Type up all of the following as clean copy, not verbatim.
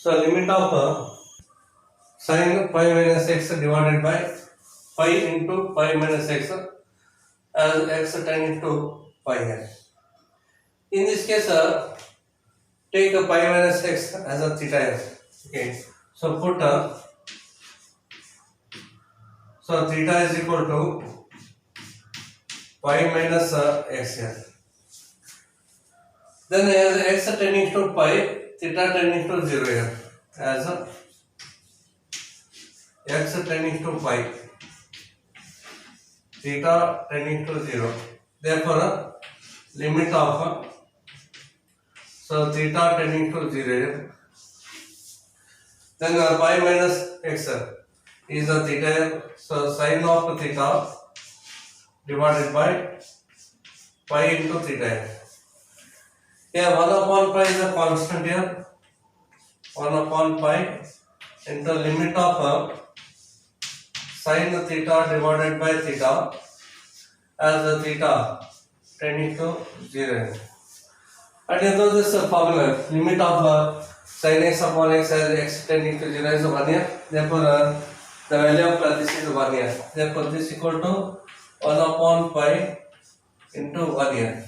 So limit of sin pi minus x divided by pi into pi minus x as x tending to pi here. In this case, take a pi minus x as a theta here. Okay. So put so theta is equal to pi minus x here. Then as x tending to pi, theta tending to 0 here. As x tending to pi, theta tending to 0. Therefore, limit of so theta tending to 0 here. Then pi minus x is a theta here. So sin of theta divided by pi into theta here. Here 1 upon pi is a constant here. 1 upon pi into limit of sin theta divided by theta as a theta tending to 0. And you know this formula, limit of sin x upon x as x tending to 0 is 1 here. Therefore, the value of this is 1 here. Therefore, this is equal to 1 upon pi into 1 here.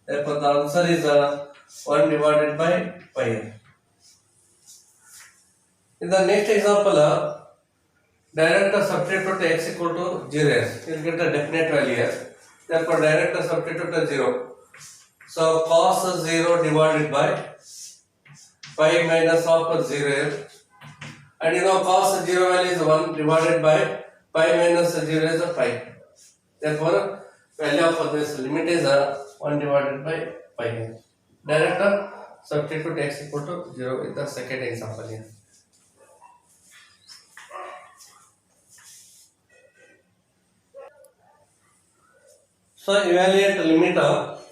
Therefore, the answer is 1 divided by pi here. In the next example, direct substitute x equal to 0 here. You will get a definite value here. Therefore, direct substitute 0. So cos 0 divided by pi minus of 0 here. And you know cos 0 value is 1 divided by pi minus 0 is pi. Therefore, value of this limit is 1 divided by pi here. Direct substitute x equal to 0 in the second example here. So evaluate the limit of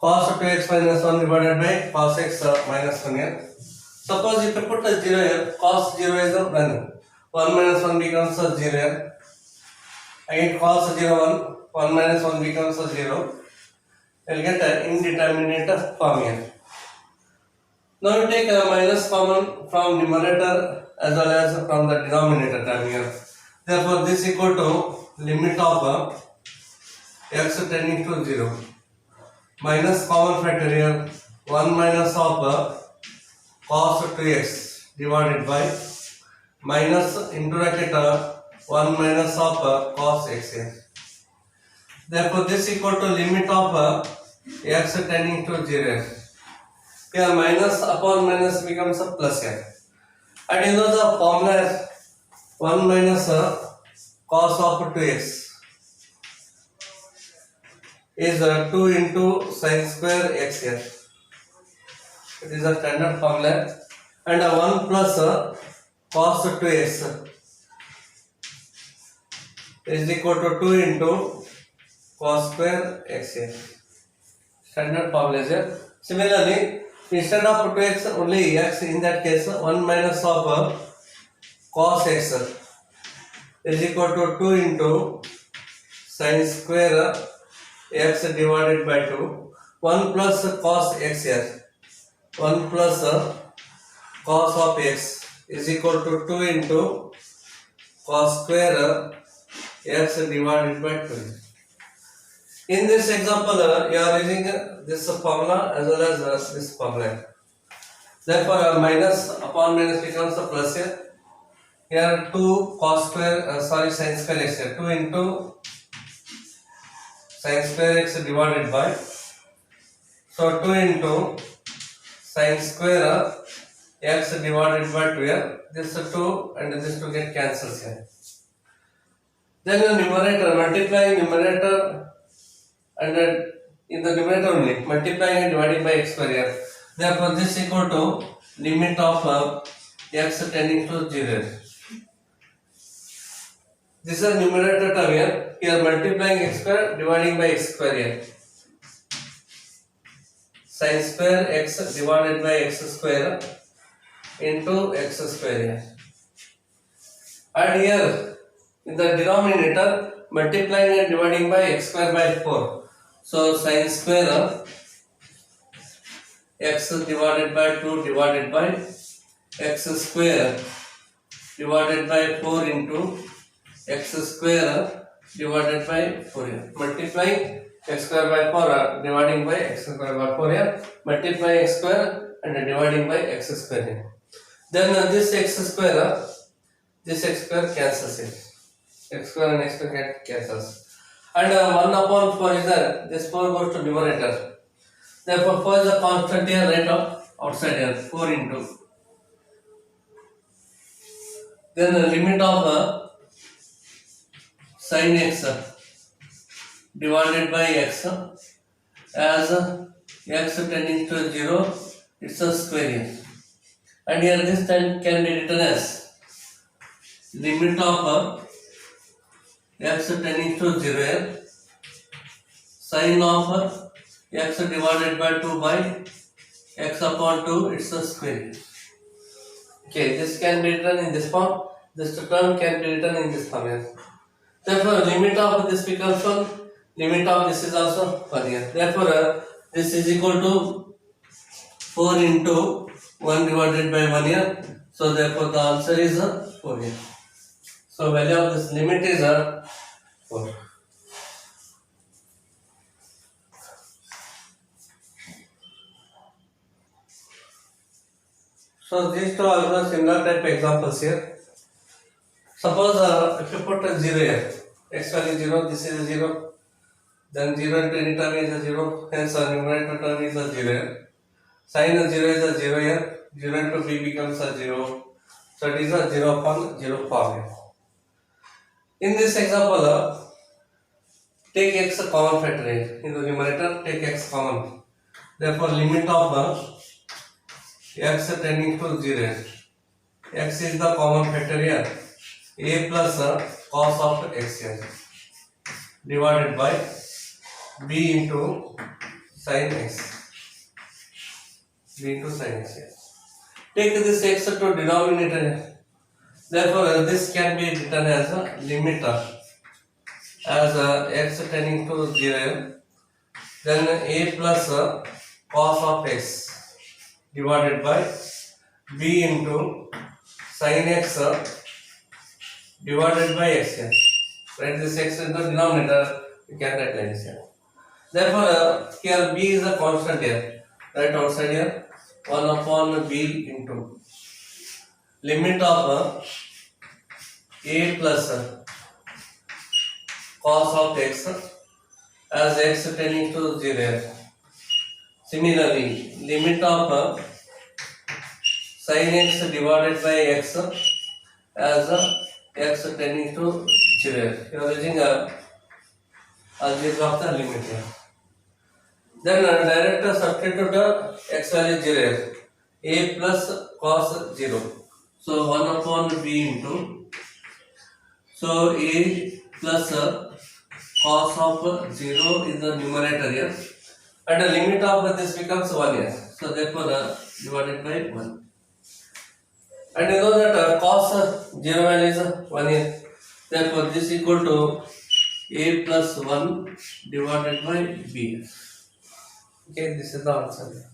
cos 2x minus 1 divided by cos x minus 1 here. Suppose if you put a 0 here, cos 0 is 1. 1 minus 1 becomes 0 here. Again cos 0 1 minus 1 becomes 0. You will get an indeterminate form here. Now you take a minus common from numerator as well as from the denominator term here. Therefore, this is equal to limit of x tending to 0. Minus common factor here 1 minus of cos 2x divided by minus into bracket 1 minus of cos x here. Therefore, this is equal to limit of x tending to 0. Here minus upon minus becomes a plus here. And you know the formula is 1 minus cos of 2x is 2 into sin square x here. It is a standard formula. And 1 plus cos 2x is equal to 2 into cos square x here. Standard formula is here. Similarly, instead of 2x only x, in that case 1 minus of cos x is equal to 2 into sin square x divided by 2. 1 plus cos x here. 1 plus cos of x is equal to 2 into cos square x divided by 2. In this example, you are using this formula as well as this formula. Therefore, minus upon minus becomes a plus here. Here 2 cos square, sin square x here. 2 into sin square x divided by. So 2 into sin square x divided by 2 here. This 2 and this 2 get cancels here. Then the numerator, multiplying numerator and in the numerator only, multiplying and dividing by x square here. Therefore, this is equal to limit of x tending to 0. This is numerator term here. Here multiplying x square, dividing by x square here. Sin square x divided by x square into x square here. And here in the denominator, multiplying and dividing by x square by 4. So sin square x divided by 2 divided by x square divided by 4 into x square divided by 4 here. Multiply x square by 4 dividing by x square by 4 here. Multiply x square and dividing by x square here. Then this x square cancels it. X square and x square cancels. And 1 upon 4 is there. This 4 goes to numerator. Therefore 4 is a constant here, right outside here. 4 into. Then the limit of sin x divided by x as x tending to 0, it's a square here. And here this time can be written as limit of x tending to 0 here, sin of x divided by 2 by x upon 2, it's a square here. Okay, this can be written in this form, this term can be written in this form here. Therefore, limit of this becomes 1, limit of this is also 1 here. Therefore, this is equal to 4 into 1 divided by 1 here. So, therefore, the answer is 4 here. So, value of this limit is 4. So, these two are the similar type examples here. Suppose if you put a 0 here, x value 0, this is a 0, then 0 into any term is a 0, hence a numerator term is a 0 here. Sin of 0 is a 0 here, 0 into b becomes a 0, so it is a 0 upon 0 form here. In this example, take x a common factor here, in the numerator take x common, therefore limit of x tending to 0, x is the common factor here, a plus cos of x here, divided by b into sin x, b into sin x here. Take this x to denominator here. Therefore, this can be written as a limit as x tending to 0, then a plus cos of x divided by b into sin x divided by x here. Write this x in the denominator, you can write like this here. Therefore, here b is a constant here. Right outside here, 1 upon b into limit of a plus cos of x as x tending to 0. Similarly, limit of sin x divided by x as x tending to 0. You are using algebra of the limit here. Then direct substitute x value 0, a plus cos 0. So 1 upon b into, so a plus cos of 0 is the numerator here, and the limit of this becomes 1 here. So therefore divided by 1. And you know that cos 0 value is 1 here. Therefore this is equal to a plus 1 divided by b. Okay, this is the answer.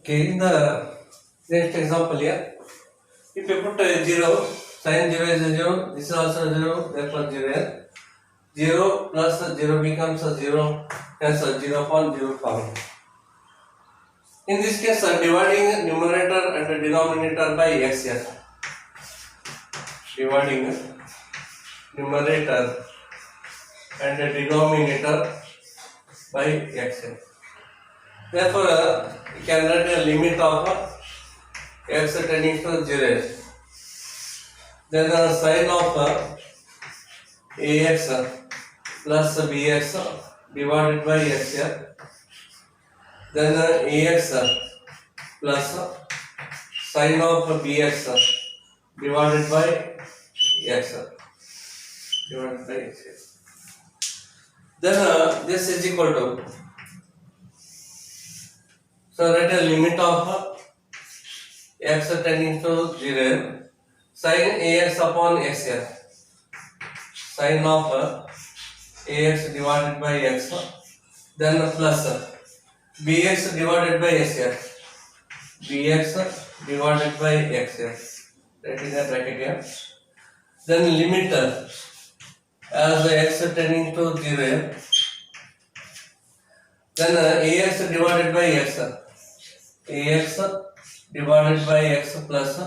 Okay, in the next example here, if you put 0, sin 0 is a 0, this is also 0, therefore 0 here. 0 plus 0 becomes a 0, hence 0 upon 0 form. In this case, dividing numerator and denominator by x here. Dividing numerator and denominator by x here. Therefore, you can write a limit of x tending to 0. Then sin of ax plus bx divided by x here. Then ax plus sin of bx divided by x divided by x here. Then this is equal to, so write a limit of x tending to 0, sin ax upon x here, sin of ax divided by x then plus bx divided by x here, bx divided by x here, right in the bracket here. Then limit as x tending to 0 here. Then ax divided by x, ax divided by x plus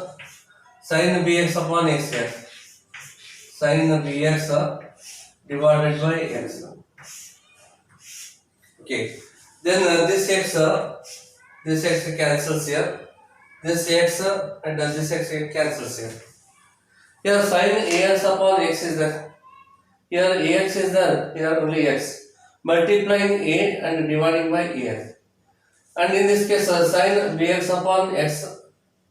sin bx upon x here, sin bx divided by x. Okay. Then this x cancels here. This x and this x cancels here. Here sin ax upon x is there. Here ax is there. Here only x. Multiplying a and dividing by ax. And in this case, sin bx upon x,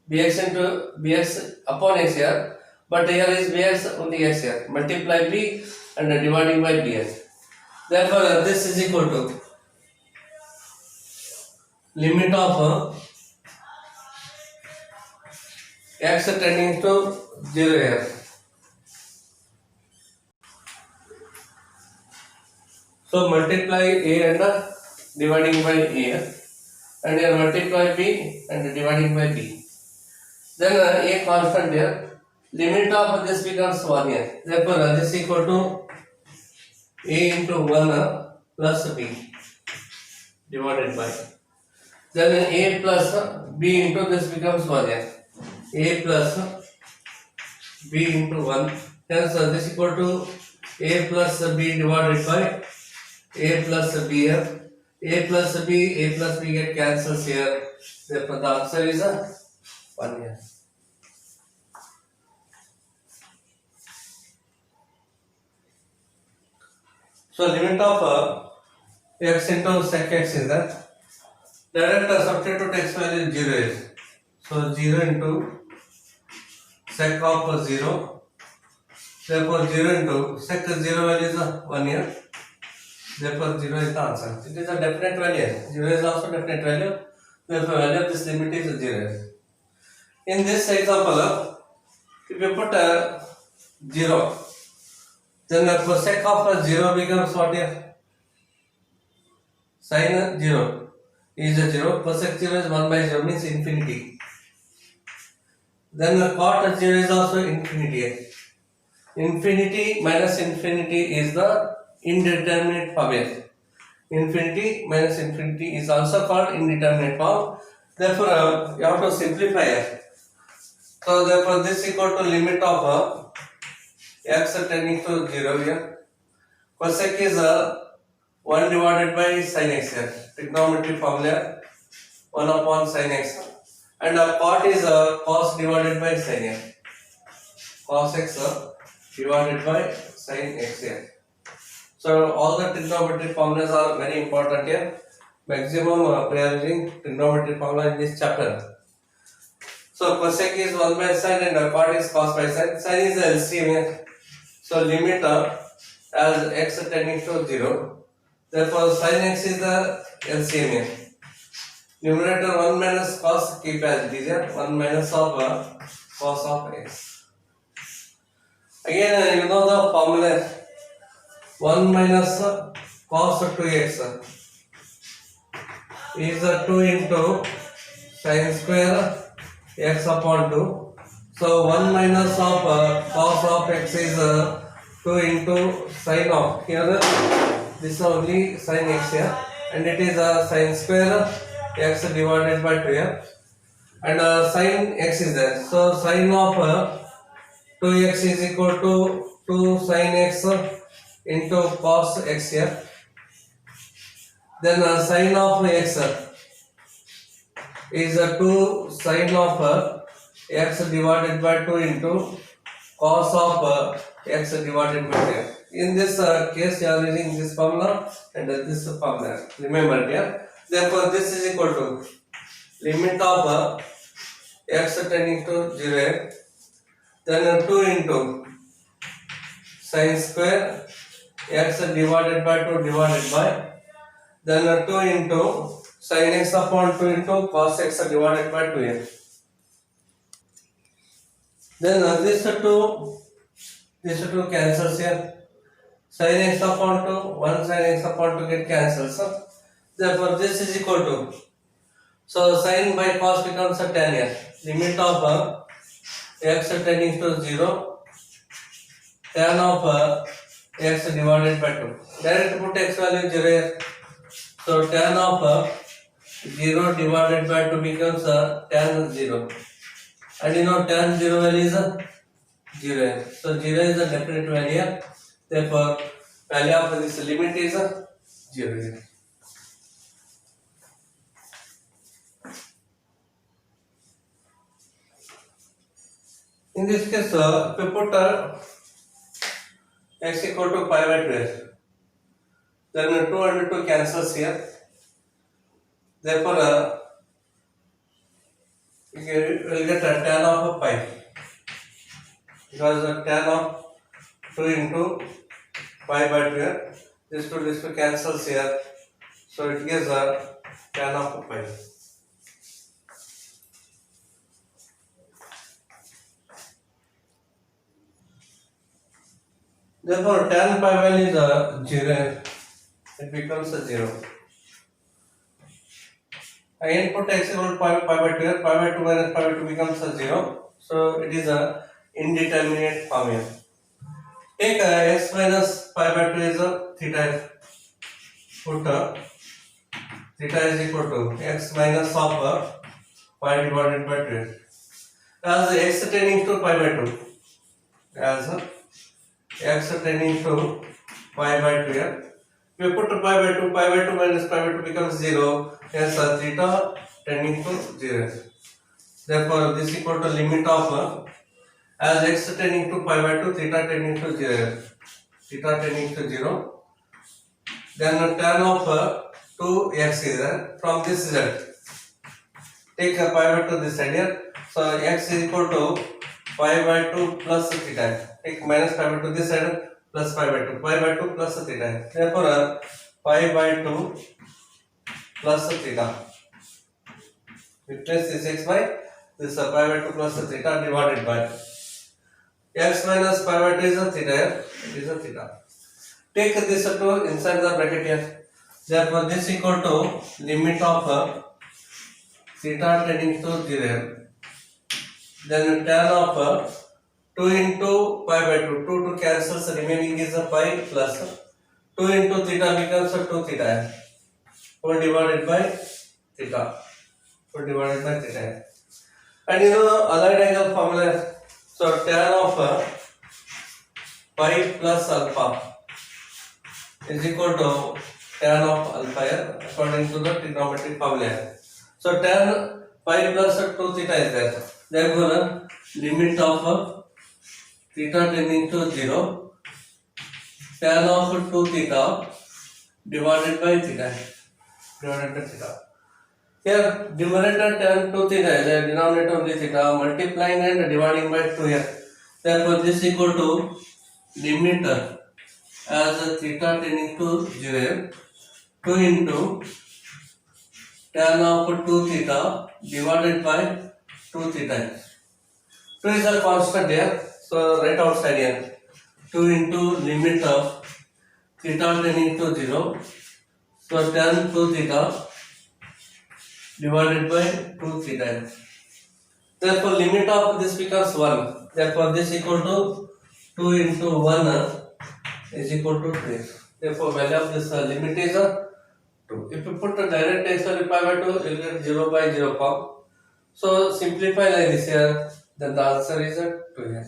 bx into bx upon x here. But here is bx only x here. Multiply b and dividing by bx. Therefore, this is equal to limit of x tending to 0 here. So multiply a and dividing by a, and here multiply b and dividing by b. Then a constant here. Limit of this becomes 1 here. Therefore, this is equal to a into 1 plus b divided by. Then a plus b into this becomes 1 here. A plus b into 1. Hence, this is equal to a plus b divided by a plus b here. A plus b get cancels here. Therefore, the answer is 1 here. So, limit of x into sec x is that. Direct substitute x value 0 is. So 0 into sec of 0. Therefore 0 into sec 0 value is 1 here. Therefore 0 is the answer. It is a definite value. 0 is also definite value. Therefore value of this limit is 0. In this example, if you put 0, then the cosec of 0 becomes what here? Sin 0 is 0, cosec 0 is 1 by 0 means infinity. Then the cot 0 is also infinity. Infinity minus infinity is the indeterminate form. Infinity minus infinity is also called indeterminate form. Therefore, you have to simplify it. So therefore, this is equal to limit of x tending to 0 here. Cosec is 1 divided by sin x here. Trigonometry formula 1 upon sin x. And cot is cos divided by sin x. Cos x divided by sin x here. So all the trigonometry formulas are very important here. Maximum we are using trigonometry formula in this chapter. So cosec is 1 by sin and cot is cos by sin. Sin is the LCM here. So limit as x tending to 0. Therefore sin x is the LCM here. Numerator 1 minus cos, keep as it is here. 1 minus of cos of x. Again, you know the formula. 1 minus cos 2x is 2 into sin square x upon 2. So 1 minus of cos of x is 2 into sin of, here this is only sin x here, and it is sin square x divided by 2 here, and sin x is there. So sin of 2x is equal to 2 sin x into cos x here. Then sin of x is 2 sin of x divided by 2 into cos of x divided by 2. In this case, you are using this formula and this formula. Remember it here. Therefore, this is equal to limit of x tending to 0. Then 2 into sin square x divided by 2 divided by, then 2 into sin x upon 2 into cos x divided by 2. Then this two cancels here. sin x upon 2, 1 sin x upon 2 get cancelled. So therefore this is equal to, so sin by cos becomes a tan x. Limit of x tending to 0, tan of x divided by 2. Direct put x value 0 here. So tan of 0 divided by 2 becomes tan 0. And you know tan 0 value is 0 here. So 0 is a definite value. Therefore value of this limit is 0 here. In this case, if we put x equal to pi by 2, then 2 and 2 cancels here. Therefore, we will get a tan of pi, because the tan of 2 into pi by 2, this to cancels here, so it gives a tan of pi. Therefore, tan pi value is 0, it becomes a 0. I input x equal to pi by 2, pi by 2 minus pi by 2 becomes a 0. So it is a indeterminate form here. Take x minus pi by 2 is a theta. Put theta is equal to x minus of pi divided by 2. As x tending to pi by 2. As x tending to pi by 2 here. We put pi by 2 minus pi by 2 becomes 0. Hence theta tending to 0. Therefore, this equal to limit of as x tending to pi by 2, theta tending to 0. Theta tending to 0. Then tan of 2x is there. From this result, take pi by 2 this side here. So x is equal to pi by 2 plus theta. Take minus pi by 2 this side plus pi by 2. Pi by 2 plus theta. Therefore, pi by 2 plus theta. Replace this x by this pi by 2 plus theta divided by x minus pi by 2 is a theta here. It is a theta. Take this 2 inside the bracket here. Therefore, this equal to limit of theta tending to 0. Then tan of 2 into pi by 2. 2 cancels, remaining is a pi plus 2 into theta becomes a 2 theta. 4 divided by theta. 4 divided by theta. And you know allied angle formula. So tan of pi plus alpha is equal to tan of alpha here according to the trigonometric formula. So tan pi plus 2 theta is there. Therefore, limit of theta tending to 0, tan of 2 theta divided by theta. Divided by theta. Here, numerator tan 2 theta is the denominator of the theta, multiplying and dividing by 2 here. Therefore, this equal to limit as theta tending to 0, 2 into tan of 2 theta divided by 2 theta. 2 is a constant here, so right outside here. 2 into limit of theta tending to 0, so tan 2 theta divided by 2 theta. Therefore, limit of this becomes 1. Therefore, this equal to 2 into 1 is equal to 2. Therefore, value of this limit is 2. If you put a direct x value pi by 2, you will get 0 by 0 form. So, simplify like this here, then the answer is 2 here.